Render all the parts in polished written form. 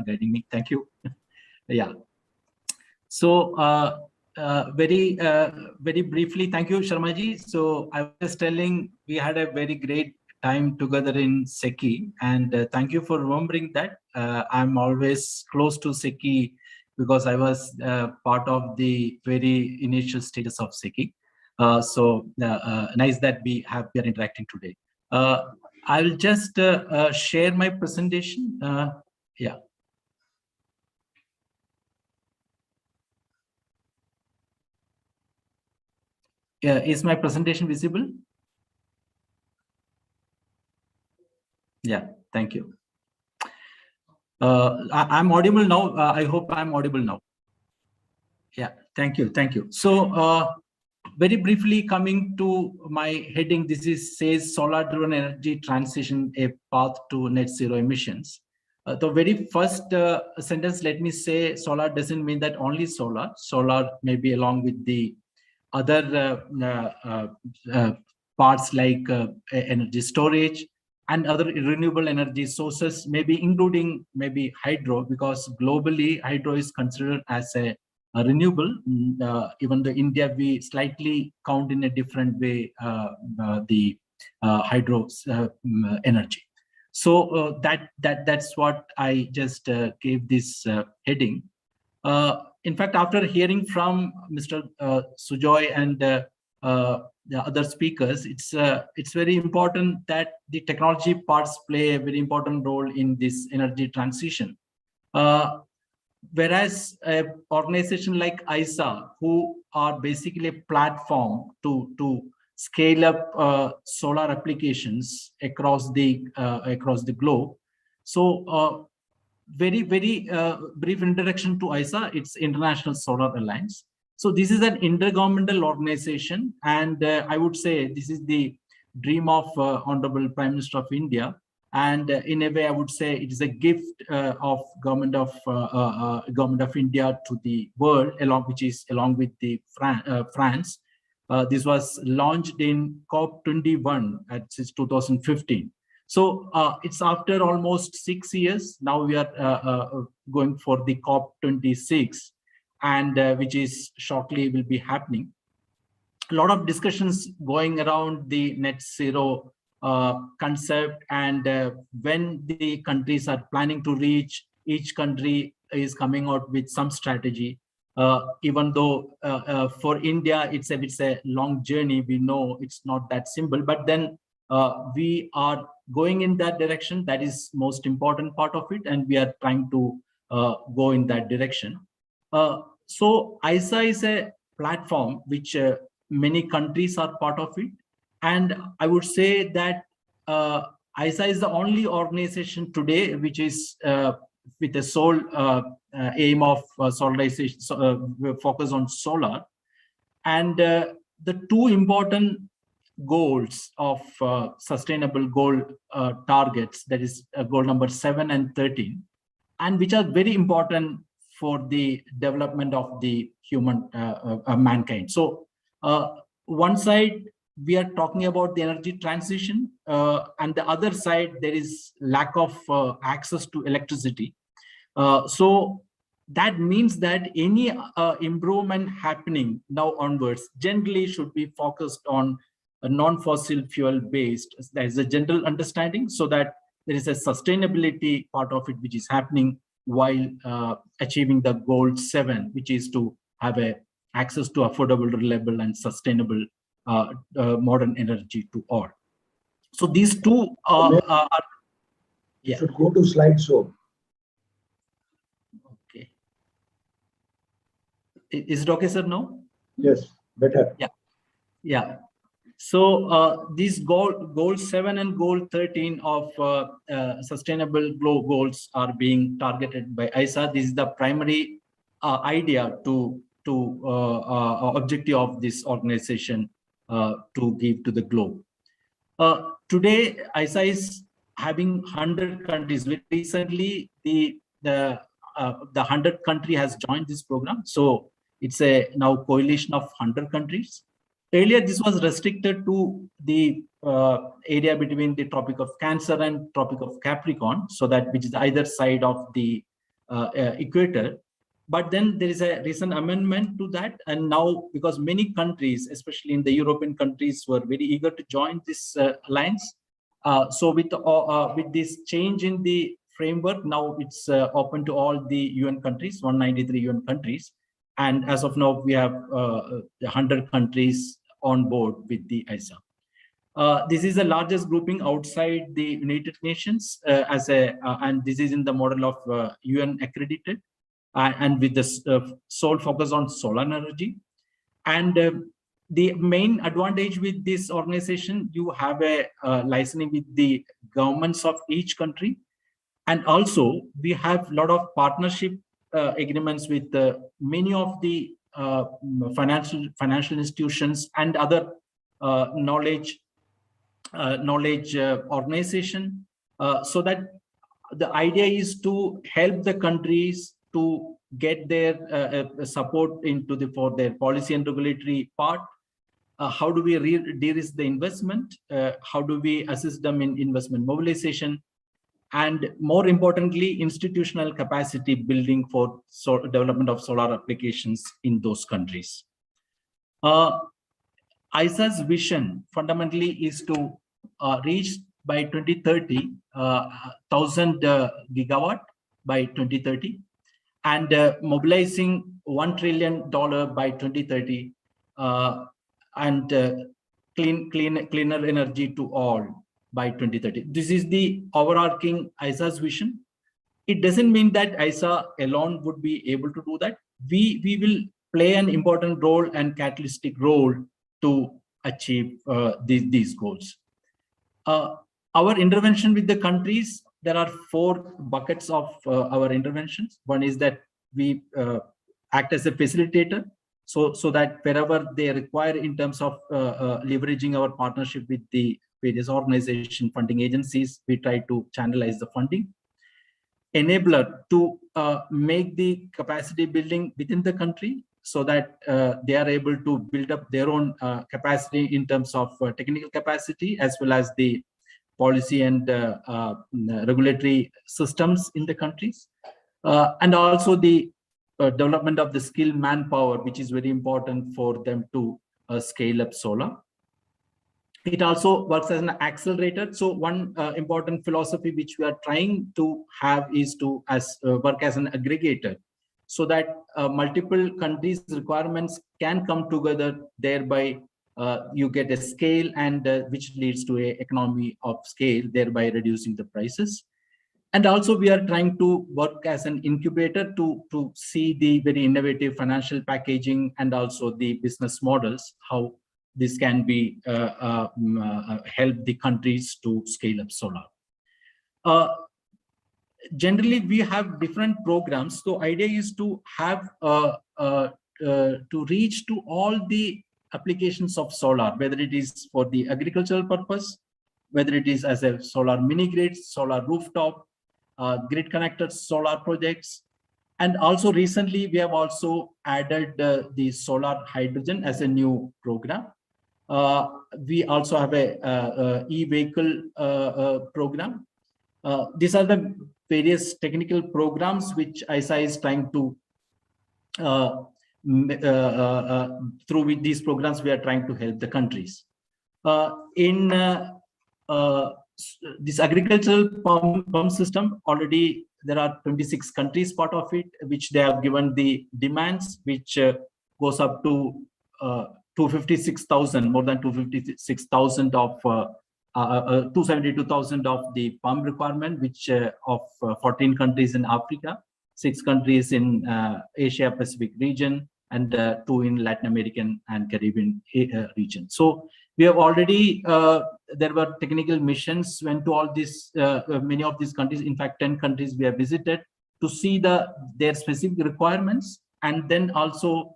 guiding me. Thank you. Yeah. So very briefly, thank you, Sharmaji. So I was telling we had a very great time together in SECI, and thank you for remembering that. I'm always close to SECI because I was part of the very initial stages of SECI. So nice that we are interacting today. I'll just share my presentation. Yeah. Is my presentation visible? Yeah, thank you. I'm audible now. I hope I'm audible now. Yeah, thank you. Thank you. So very briefly coming to my heading, this says solar-driven energy transition, a path to net zero emissions. The very first sentence, let me say solar doesn't mean that only solar. Solar may be along with the other parts like energy storage and other renewable energy sources, maybe including maybe hydro, because globally hydro is considered as a renewable. Even though India, we slightly count in a different way the hydro energy. So that's what I just gave this heading. In fact, after hearing from Mr. Sujoy and the other speakers, it's very important that the technology parts play a very important role in this energy transition. Whereas an organization like ISA, who are basically a platform to scale up solar applications across the globe. So very brief introduction to ISA. It's International Solar Alliance. So this is an intergovernmental organization, and I would say this is the dream of Honorable Prime Minister of India. And in a way, I would say it is a gift of government of India to the world, along with the France. This was launched in COP21 at 2015. So it's after almost 6 years. Now we are going for the COP26, and which is shortly will be happening. A lot of discussions going around the net zero concept, and when the countries are planning to reach, each country is coming out with some strategy. Even though for India, it's a long journey. We know it's not that simple, but then we are going in that direction. That is most important part of it, and we are trying to go in that direction. So ISA is a platform which many countries are part of it, and I would say that ISA is the only organization today which is with the sole aim of solarization, focus on solar. And the two important goals of sustainable goal targets, that is goal number 7 and 13, and which are very important for the development of the human mankind. So one side we are talking about the energy transition, and the other side there is lack of access to electricity. So that means that any improvement happening now onwards generally should be focused on a non-fossil fuel based. There is a general understanding, so that there is a sustainability part of it which is happening while achieving the goal 7, which is to have a access to affordable, reliable, and sustainable modern energy to all. So these two are yeah. Should go to slide show. Okay. Is it okay, sir? No. Yes, better. Yeah. Yeah. So these goal 7 and goal 13 of sustainable goals are being targeted by ISA. This is the primary idea to objective of this organization to give to the globe. Today, ISA is having 100 countries. Very recently, the 100th country has joined this program. So it's a now coalition of 100 countries. Earlier, this was restricted to the area between the Tropic of Cancer and Tropic of Capricorn, so that which is either side of the equator. But then there is a recent amendment to that, and now because many countries, especially in the European countries, were very eager to join this alliance. So with this change in the framework, now it's open to all the UN countries, 193 UN countries. And as of now, we have 100 countries on board with the ISA. This is the largest grouping outside the United Nations and this is in the model of UN accredited and with the sole focus on solar energy. And the main advantage with this organization, you have a licensing with the governments of each country. And also we have a lot of partnership agreements with many of the financial institutions and other knowledge organization, so that the idea is to help the countries to get their support for their policy and regulatory part. How do we de-risk the investment? How do we assist them in investment mobilization? And more importantly, institutional capacity building for development of solar applications in those countries. ISA's vision fundamentally is to reach by 2030, 1,000 gigawatt by 2030, and mobilizing $1 trillion by 2030, and cleaner energy to all by 2030. This is the overarching ISA's vision. It doesn't mean that ISA alone would be able to do that. We will play an important role and catalytic role to achieve these goals. Our intervention with the countries, there are 4 buckets of our interventions. One is that we act as a facilitator, so that wherever they require in terms of leveraging our partnership with the various organization funding agencies, we try to channelize the funding. Enabler, to make the capacity building within the country, so that they are able to build up their own capacity in terms of technical capacity, as well as the policy and regulatory systems in the countries. And also the development of the skilled manpower, which is very important for them to scale up solar. It also works as an accelerator. So one important philosophy which we are trying to have is to work as an aggregator, so that multiple countries' requirements can come together, thereby you get a scale, and which leads to an economy of scale, thereby reducing the prices. And also we are trying to work as an incubator to see the very innovative financial packaging and also the business models, how this can be help the countries to scale up solar. Generally, we have different programs. So idea is to have to reach to all the applications of solar, whether it is for the agricultural purpose, whether it is as a solar mini grid, solar rooftop, grid connected solar projects. And also recently, we have also added the solar hydrogen as a new program. We also have a e-vehicle program. These are the various technical programs which ISA is trying to, through with these programs, we are trying to help the countries. In this agricultural pump system, already there are 26 countries part of it, which they have given the demands, which goes up to 256,000, more than 256,000 of 272,000 of the pump requirement, which of 14 countries in Africa, 6 countries in Asia Pacific region, and 2 in Latin American and Caribbean region. So we have already, there were technical missions went to all these, many of these countries. In fact, 10 countries we have visited to see their specific requirements. And then also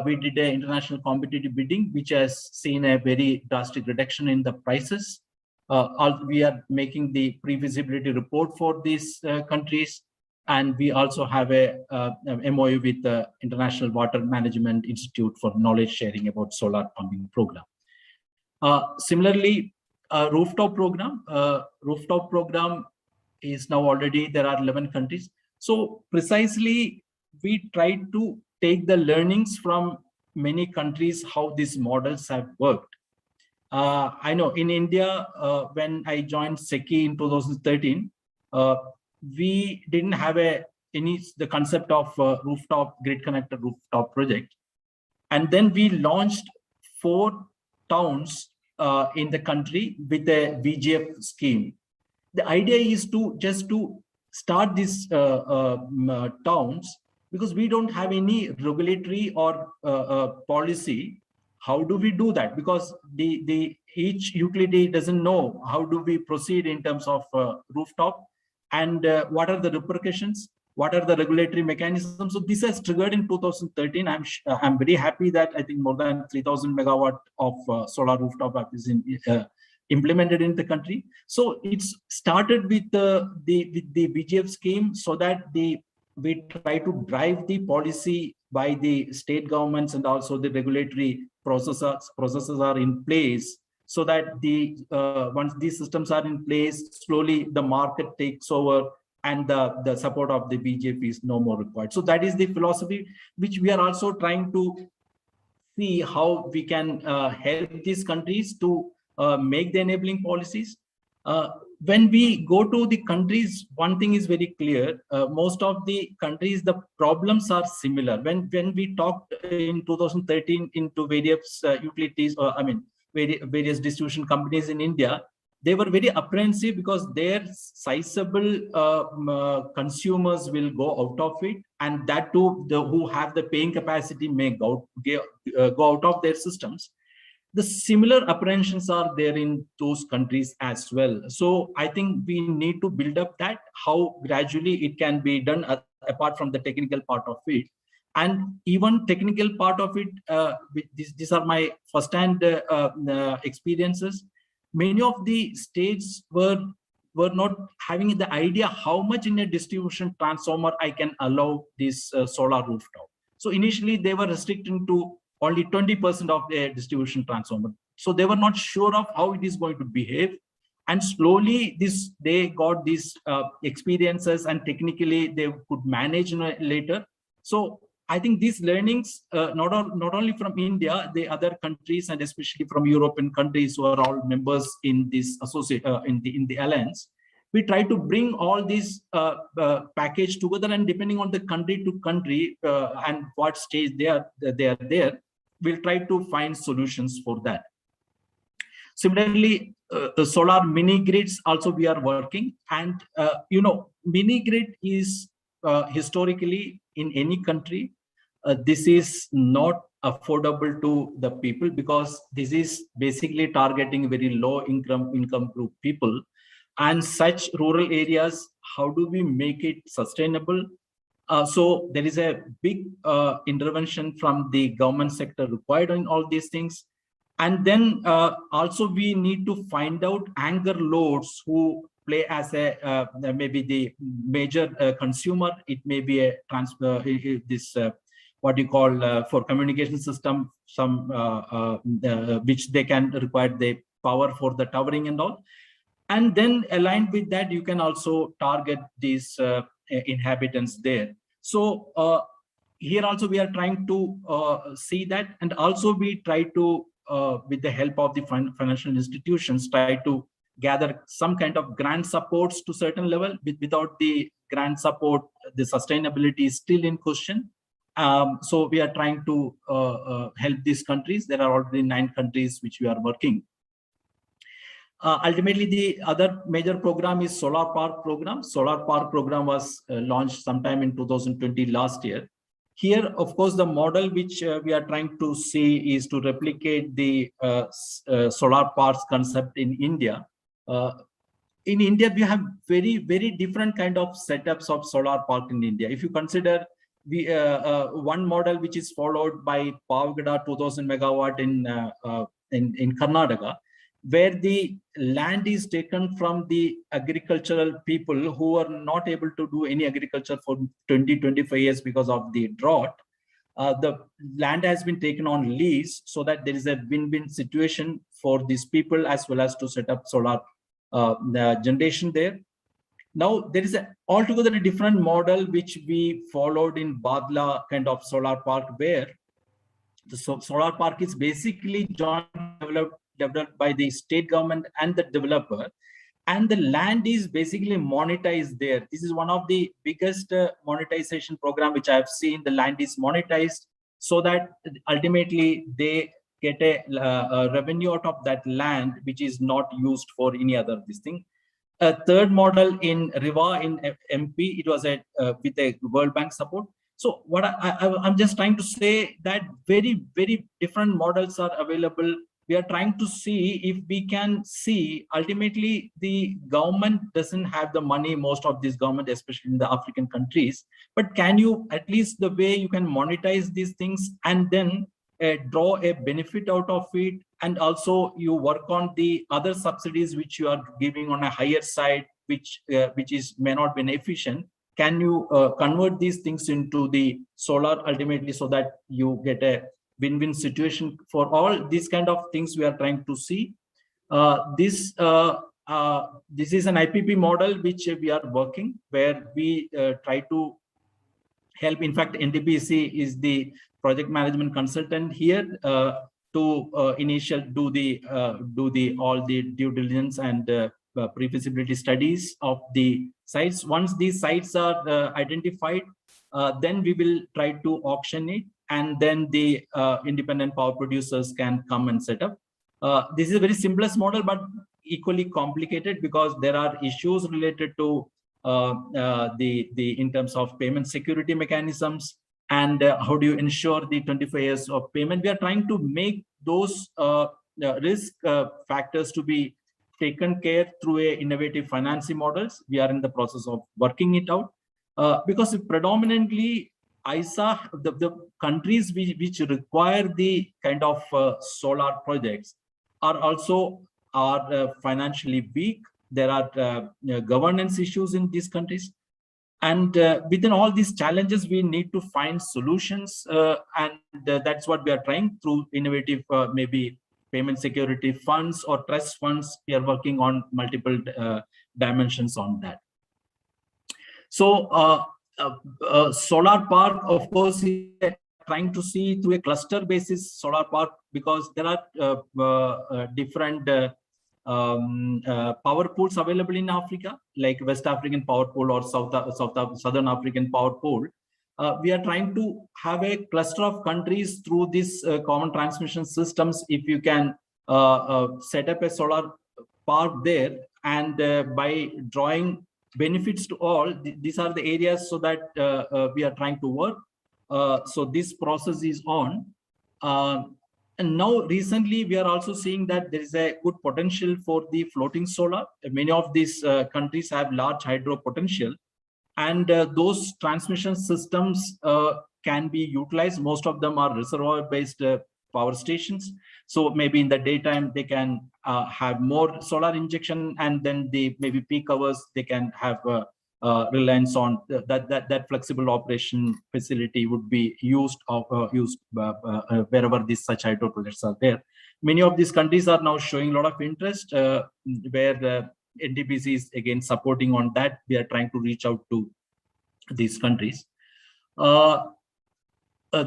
we did an international competitive bidding, which has seen a very drastic reduction in the prices. We are making the pre-feasibility report for these countries. And we also have a MOU with the International Water Management Institute for knowledge sharing about solar pumping program. Similarly, rooftop program is now already, there are 11 countries. So precisely, we try to take the learnings from many countries, how these models have worked. I know in India, when I joined SECI in 2013, we didn't have the concept of rooftop grid connected rooftop project. And then we launched 4 towns in the country with a VGF scheme. The idea is to just to start these towns, because we don't have any regulatory or policy. How do we do that? Because each utility doesn't know how do we proceed in terms of rooftop, and what are the repercussions, what are the regulatory mechanisms. So this has triggered in 2013. I'm very happy that I think more than 3,000 megawatt of solar rooftop is implemented in the country. So it's started with the VGF scheme, so that we try to drive the policy by the state governments, and also the regulatory processes are in place, so that once these systems are in place, slowly the market takes over, and the support of the VGF is no more required. So that is the philosophy which we are also trying to see how we can help these countries to make the enabling policies. When we go to the countries, one thing is very clear. Most of the countries, the problems are similar. When we talked in 2013 into various utilities, or various distribution companies in India, they were very apprehensive because their sizable consumers will go out of it, and that too, who have the paying capacity may go out of their systems. The similar apprehensions are there in those countries as well. So I think we need to build up that, how gradually it can be done, apart from the technical part of it. And even technical part of it, these are my first-hand experiences. Many of the states were not having the idea how much in a distribution transformer I can allow this solar rooftop. So initially they were restricting to only 20% of their distribution transformer. So they were not sure of how it is going to behave. And slowly they got these experiences, and technically they could manage later. So I think these learnings, not only from India, the other countries, and especially from European countries who are all members in this in the alliance, we try to bring all these package together, and depending on the country to country and what stage they are there, we'll try to find solutions for that. Similarly, the solar mini grids also we are working, and mini grid is historically in any country, this is not affordable to the people, because this is basically targeting very low income group people, and such rural areas. How do we make it sustainable? So there is a big intervention from the government sector required in all these things. And then also we need to find out anchor loads who play as a maybe the major consumer. It may be a what you call for communication system, some which they can require the power for the towering and all. And then aligned with that, you can also target these inhabitants there. So here also we are trying to see that, and also we try to with the help of the financial institutions, try to gather some kind of grant supports to certain level. Without the grant support, the sustainability is still in question. So we are trying to help these countries. There are already 9 countries which we are working. Ultimately, the other major program is Solar Park program. Solar Park program was launched sometime in 2020 last year. Here, of course, the model which we are trying to see is to replicate the solar parks concept in India. In India, we have very, very different kind of setups of solar park in India. If you consider one model which is followed by Pavagada 2000 megawatt in Karnataka, where the land is taken from the agricultural people who are not able to do any agriculture for 20-25 years because of the drought. The land has been taken on lease so that there is a win-win situation for these people as well as to set up solar generation there. Now, there is a altogether a different model which we followed in Badla kind of solar park, where the solar park is basically joint developed by the state government and the developer, and the land is basically monetized there. This is one of the biggest monetization program which I have seen. The land is monetized so that ultimately they get a revenue out of that land, which is not used for any other this thing. A third model in Riva in MP, it was with a World Bank support. So what I'm just trying to say that very, very different models are available. We are trying to see if we can see ultimately the government doesn't have the money, most of this government, especially in the African countries, but can you at least the way you can monetize these things and then draw a benefit out of it, and also you work on the other subsidies which you are giving on a higher side, which is may not be efficient. Can you convert these things into the solar ultimately so that you get a win-win situation for all these kind of things we are trying to see. This is an IPP model which we are working, where we try to help. In fact, NTPC is the project management consultant here to do the all the due diligence and pre-feasibility studies of the sites. Once these sites are identified, then we will try to auction it, and then the independent power producers can come and set up. This is a very simplest model, but equally complicated because there are issues related to in terms of payment security mechanisms, and how do you ensure the 25 years of payment. We are trying to make those risk factors to be taken care through a innovative financing models. We are in the process of working it out because predominantly ISA, the countries which require the kind of solar projects are also financially weak. There are governance issues in these countries. And within all these challenges, we need to find solutions. And that's what we are trying through innovative, maybe payment security funds or trust funds. We are working on multiple dimensions on that. So solar park, of course, trying to see through a cluster basis solar park, because there are different power pools available in Africa, like West African power pool or Southern African power pool. We are trying to have a cluster of countries through this common transmission systems. If you can set up a solar park there, and by drawing benefits to all, these are the areas so that we are trying to work. So this process is on. And now recently, we are also seeing that there is a good potential for the floating solar. Many of these countries have large hydro potential, and those transmission systems can be utilized. Most of them are reservoir-based power stations. So maybe in the daytime, they can have more solar injection, and then the maybe peak hours, they can have reliance on that flexible operation facility would be used wherever these such hydro projects are there. Many of these countries are now showing a lot of interest, where the NTPC is again supporting on that. We are trying to reach out to these countries.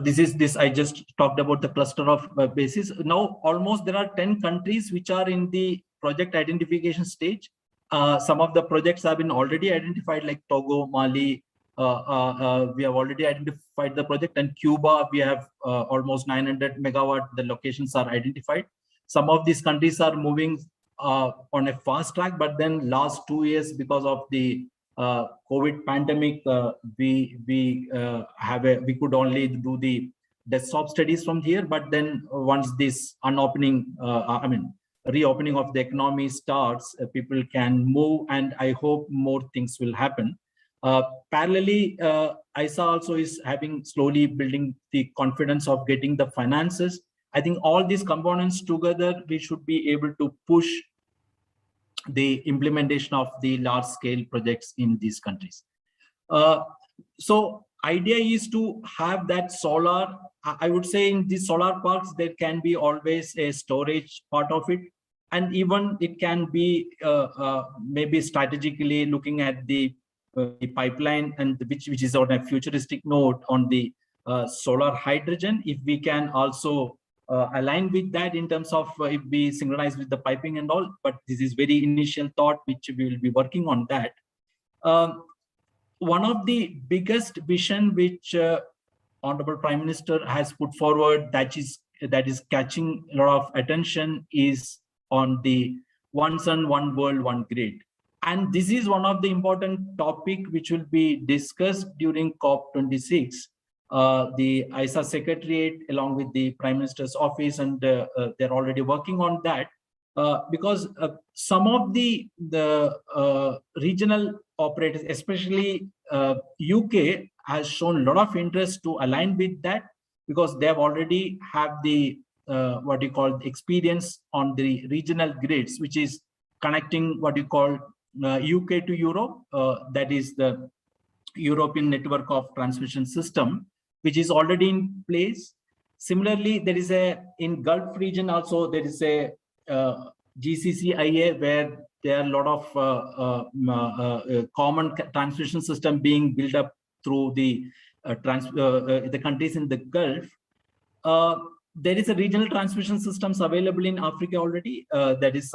This I just talked about the cluster of bases. Now almost there are 10 countries which are in the project identification stage. Some of the projects have been already identified, like Togo, Mali. We have already identified the project, and Cuba, we have almost 900 megawatt. The locations are identified. Some of these countries are moving on a fast track, but then last 2 years, because of the COVID pandemic, we could only do the desktop studies from here. But then once this reopening of the economy starts, people can move, and I hope more things will happen. Parallelly, ISA also is slowly building the confidence of getting the finances. I think all these components together, we should be able to push the implementation of the large scale projects in these countries. So idea is to have that solar. I would say in these solar parks, there can be always a storage part of it. And even it can be maybe strategically looking at the pipeline, and which is on a futuristic note on the solar hydrogen. If we can also align with that in terms of if we synchronize with the piping and all, but this is very initial thought, which we will be working on that. One of the biggest vision which Honorable Prime Minister has put forward that is catching a lot of attention is on the One Sun, One World, One Grid. And this is one of the important topic which will be discussed during COP26. The ISA Secretariat along with the Prime Minister's office, and they're already working on that. Because some of the regional operators, especially UK, has shown a lot of interest to align with that, because they have already have the what you call experience on the regional grids, which is connecting what you call UK to Europe. That is the European network of transmission system, which is already in place. Similarly, there is in Gulf region also, there is a GCCIA, where there are a lot of common transmission system being built up through the countries in the Gulf. There is a regional transmission systems available in Africa already. That is